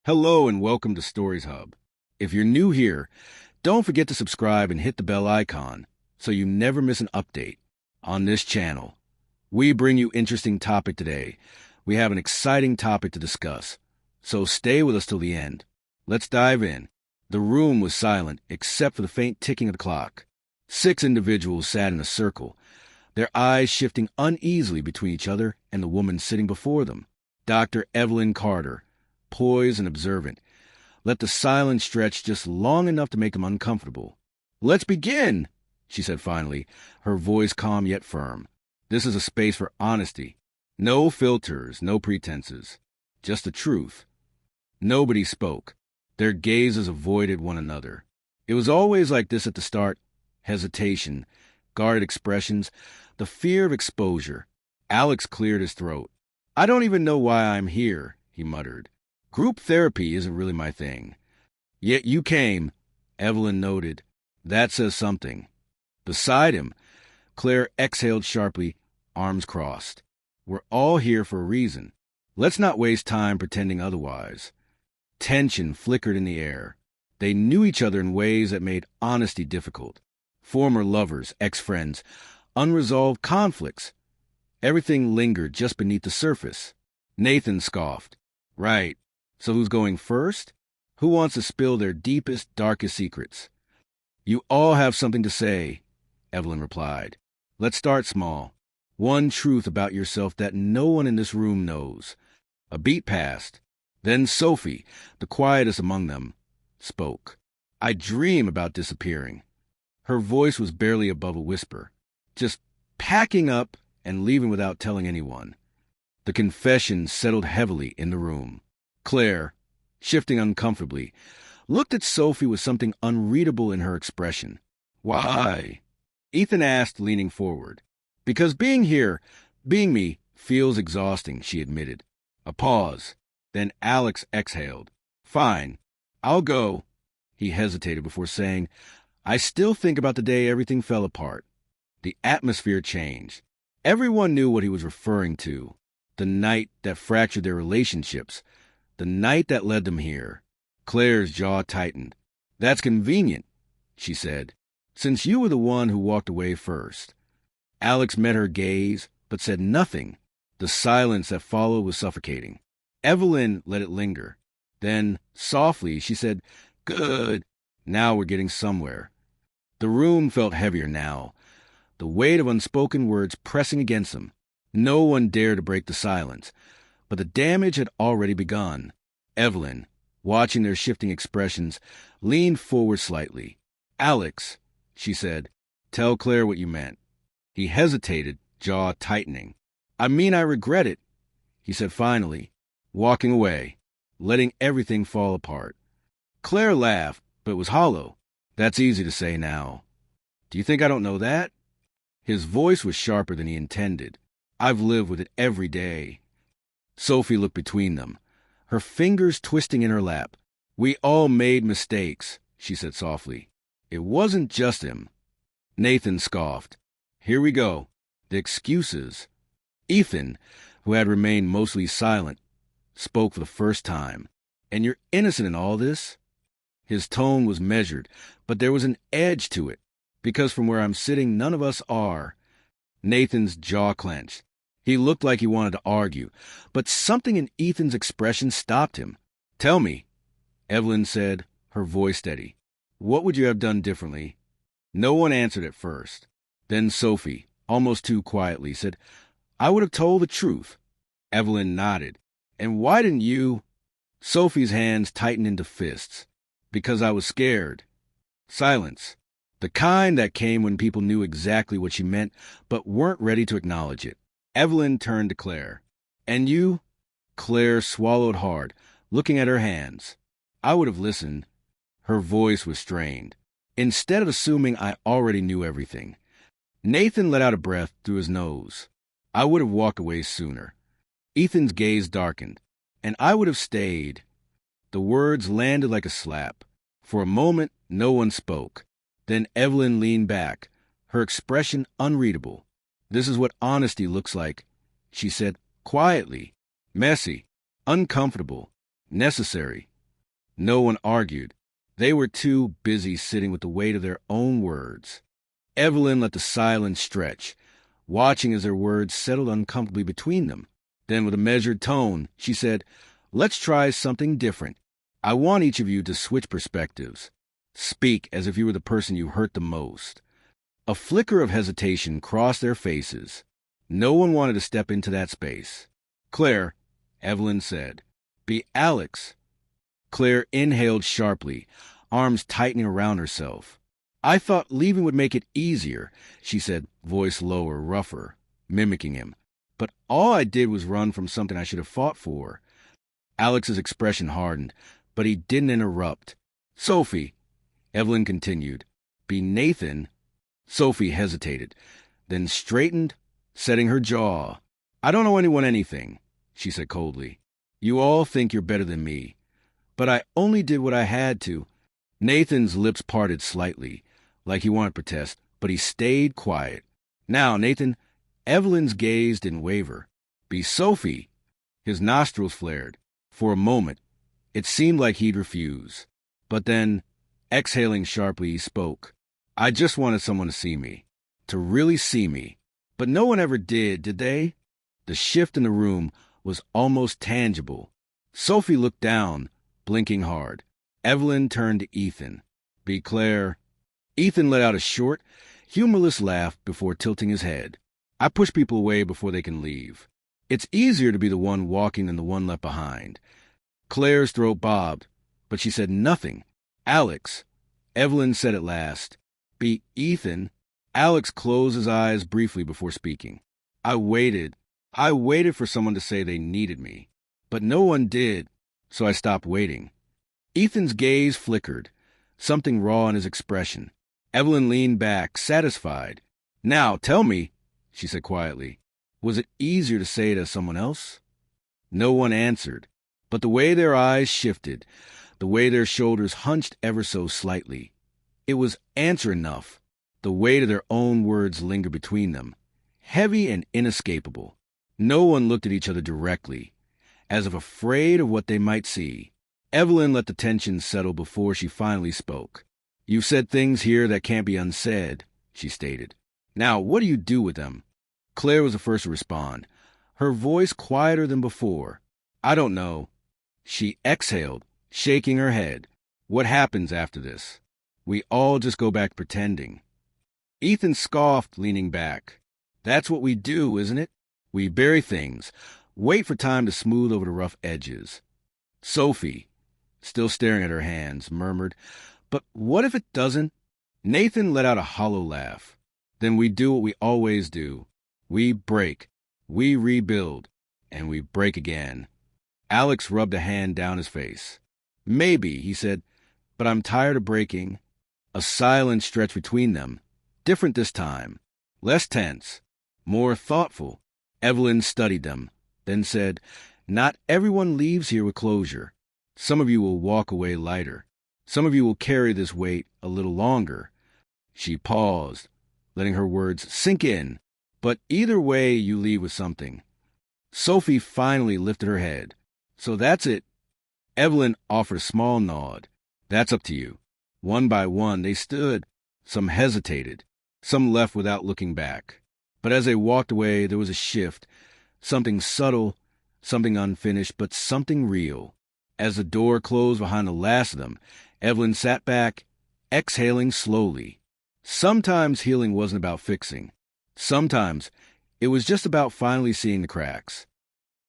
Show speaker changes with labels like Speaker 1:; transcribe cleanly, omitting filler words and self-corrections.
Speaker 1: Hello and welcome to Stories Hub. If you're new here, don't forget to subscribe and hit the bell icon so you never miss an update on this channel. We bring you interesting topic today. We have an exciting topic to discuss, so stay with us till the end. Let's dive in. The room was silent except for the faint ticking of the clock. 6 individuals sat in a circle, their eyes shifting uneasily between each other and the woman sitting before them, Dr. Evelyn Carter. Poised and observant, let the silence stretch just long enough to make them uncomfortable. "Let's begin," she said finally, her voice calm yet firm. "This is a space for honesty. No filters, no pretenses. Just the truth." Nobody spoke. Their gazes avoided one another. It was always like this at the start. Hesitation, guarded expressions, the fear of exposure. Alex cleared his throat. "I don't even know why I'm here," he muttered. "Group therapy isn't really my thing." "Yet you came," Evelyn noted. "That says something." Beside him, Claire exhaled sharply, arms crossed. "We're all here for a reason. Let's not waste time pretending otherwise." Tension flickered in the air. They knew each other in ways that made honesty difficult. Former lovers, ex-friends, unresolved conflicts. Everything lingered just beneath the surface. Nathan scoffed. "Right. So who's going first? Who wants to spill their deepest, darkest secrets?" "You all have something to say," Evelyn replied. "Let's start small. One truth about yourself that no one in this room knows." A beat passed. Then Sophie, the quietest among them, spoke. "I dream about disappearing." Her voice was barely above a whisper. "Just packing up and leaving without telling anyone." The confession settled heavily in the room. Claire, shifting uncomfortably, looked at Sophie with something unreadable in her expression. "Why?" Ethan asked, leaning forward. "Because being here, being me, feels exhausting," she admitted. A pause. Then Alex exhaled. "Fine. I'll go." He hesitated before saying, "I still think about the day everything fell apart." The atmosphere changed. Everyone knew what he was referring to. The night that fractured their relationships. The night that led them here. Claire's jaw tightened. "That's convenient," she said, "since you were the one who walked away first." Alex met her gaze, but said nothing. The silence that followed was suffocating. Evelyn let it linger. Then, softly, she said, "Good. Now we're getting somewhere." The room felt heavier now, the weight of unspoken words pressing against them. No one dared to break the silence, but the damage had already begun. Evelyn, watching their shifting expressions, leaned forward slightly. "Alex," she said, "tell Claire what you meant." He hesitated, jaw tightening. "I mean, I regret it," he said finally, walking away, letting everything fall apart. Claire laughed, but it was hollow. "That's easy to say now. Do you think I don't know that?" His voice was sharper than he intended. "I've lived with it every day." Sophie looked between them, her fingers twisting in her lap. "We all made mistakes," she said softly. "It wasn't just him." Nathan scoffed. "Here we go. The excuses." Ethan, who had remained mostly silent, spoke for the first time. "And you're innocent in all this?" His tone was measured, but there was an edge to it. "Because from where I'm sitting, none of us are." Nathan's jaw clenched. He looked like he wanted to argue, but something in Ethan's expression stopped him. "Tell me," Evelyn said, her voice steady. "What would you have done differently?" No one answered at first. Then Sophie, almost too quietly, said, "I would have told the truth." Evelyn nodded. "And why didn't you?" Sophie's hands tightened into fists. "Because I was scared." Silence. The kind that came when people knew exactly what she meant, but weren't ready to acknowledge it. Evelyn turned to Claire. "And you?" Claire swallowed hard, looking at her hands. "I would have listened." Her voice was strained. "Instead of assuming I already knew everything." Nathan let out a breath through his nose. "I would have walked away sooner." Ethan's gaze darkened. "And I would have stayed." The words landed like a slap. For a moment, no one spoke. Then Evelyn leaned back, her expression unreadable. "This is what honesty looks like," she said quietly. "Messy, uncomfortable, necessary." No one argued. They were too busy sitting with the weight of their own words. Evelyn let the silence stretch, watching as their words settled uncomfortably between them. Then, with a measured tone, she said, "Let's try something different. I want each of you to switch perspectives. Speak as if you were the person you hurt the most." A flicker of hesitation crossed their faces. No one wanted to step into that space. "Claire," Evelyn said, "be Alex." Claire inhaled sharply, arms tightening around herself. "I thought leaving would make it easier," she said, voice lower, rougher, mimicking him. "But all I did was run from something I should have fought for." Alex's expression hardened, but he didn't interrupt. "Sophie," Evelyn continued, "be Nathan." Sophie hesitated, then straightened, setting her jaw. "I don't owe anyone anything," she said coldly. "You all think you're better than me. But I only did what I had to." Nathan's lips parted slightly, like he wanted to protest, but he stayed quiet. "Now, Nathan," Evelyn's gaze didn't waver. "Be Sophie." His nostrils flared. For a moment, it seemed like he'd refuse. But then, exhaling sharply, he spoke. "I just wanted someone to see me. To really see me. But no one ever did they?" The shift in the room was almost tangible. Sophie looked down, blinking hard. Evelyn turned to Ethan. "Be Claire." Ethan let out a short, humorless laugh before tilting his head. "I push people away before they can leave. It's easier to be the one walking than the one left behind." Claire's throat bobbed, but she said nothing. "Alex," Evelyn said at last. "Be Ethan." Alex closed his eyes briefly before speaking. I waited for someone to say they needed me. But no one did, so I stopped waiting." Ethan's gaze flickered, something raw in his expression. Evelyn leaned back, satisfied. "Now, tell me," she said quietly, "was it easier to say it as someone else?" No one answered, but the way their eyes shifted, the way their shoulders hunched ever so slightly, it was answer enough. The weight of their own words lingered between them, heavy and inescapable. No one looked at each other directly, as if afraid of what they might see. Evelyn let the tension settle before she finally spoke. "You've said things here that can't be unsaid," she stated. "Now, what do you do with them?" Claire was the first to respond, her voice quieter than before. "I don't know." She exhaled, shaking her head. "What happens after this? We all just go back pretending." Ethan scoffed, leaning back. "That's what we do, isn't it? We bury things, wait for time to smooth over the rough edges." Sophie, still staring at her hands, murmured, "But what if it doesn't?" Nathan let out a hollow laugh. "Then we do what we always do. We break, we rebuild, and we break again." Alex rubbed a hand down his face. "Maybe," he said, "but I'm tired of breaking." A silence stretched between them, different this time, less tense, more thoughtful. Evelyn studied them, then said, "Not everyone leaves here with closure. Some of you will walk away lighter. Some of you will carry this weight a little longer." She paused, letting her words sink in. "But either way, you leave with something." Sophie finally lifted her head. "So that's it." Evelyn offered a small nod. "That's up to you." One by one, they stood. Some hesitated. Some left without looking back. But as they walked away, there was a shift. Something subtle, something unfinished, but something real. As the door closed behind the last of them, Evelyn sat back, exhaling slowly. Sometimes healing wasn't about fixing. Sometimes it was just about finally seeing the cracks.